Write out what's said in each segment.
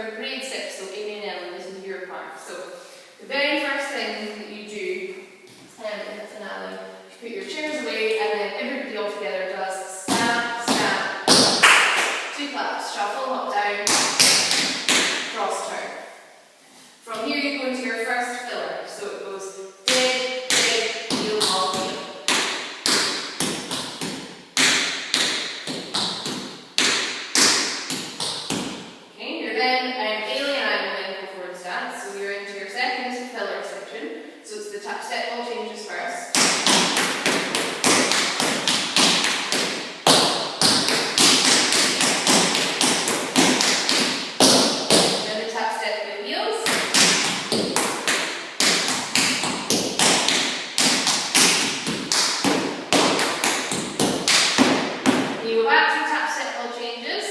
our grade 6, so Amy and Ellen, this is your part. So the very first thing that you do in the finale, you put your chairs away and then everybody all together does stamp, stamp, 2 claps, shuffle, hop down, cross turn. From here you go into your first filler, so it goes dig, dig, heel, hop, heel. Okay, you're then, Ailey and I will then go forward stance, so you're into your second filler section, so it's the tap step ball changes first. Then the tap step with heels. You go back to the tap step ball changes.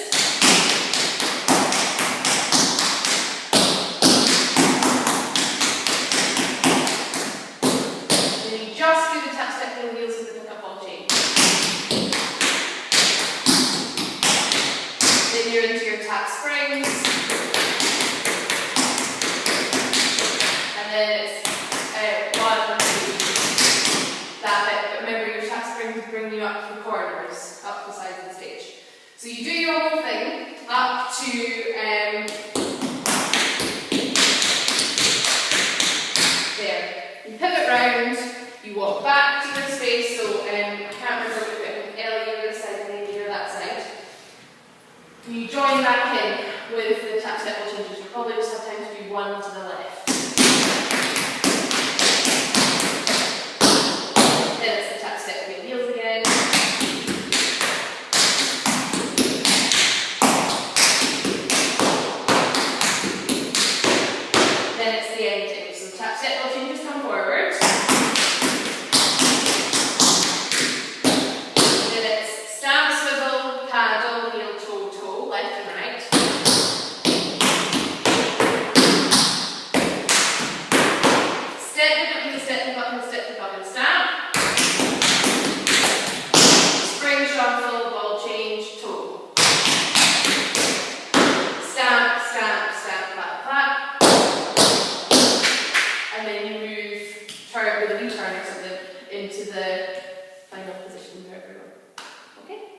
Then you just do the tap step with wheels with the pickup ball change. Then you're into your tap springs. And then it's 1, 2, that bit. But remember, your tap springs bring you up the corners, up the sides of the stage. So you do your whole thing up to there. You pivot round, you walk back to your space, so I can't remember which bit, Ellie you're this side and Amy you're that side. You join back in with the tap step ball changes. You probably just have time to do one to the left.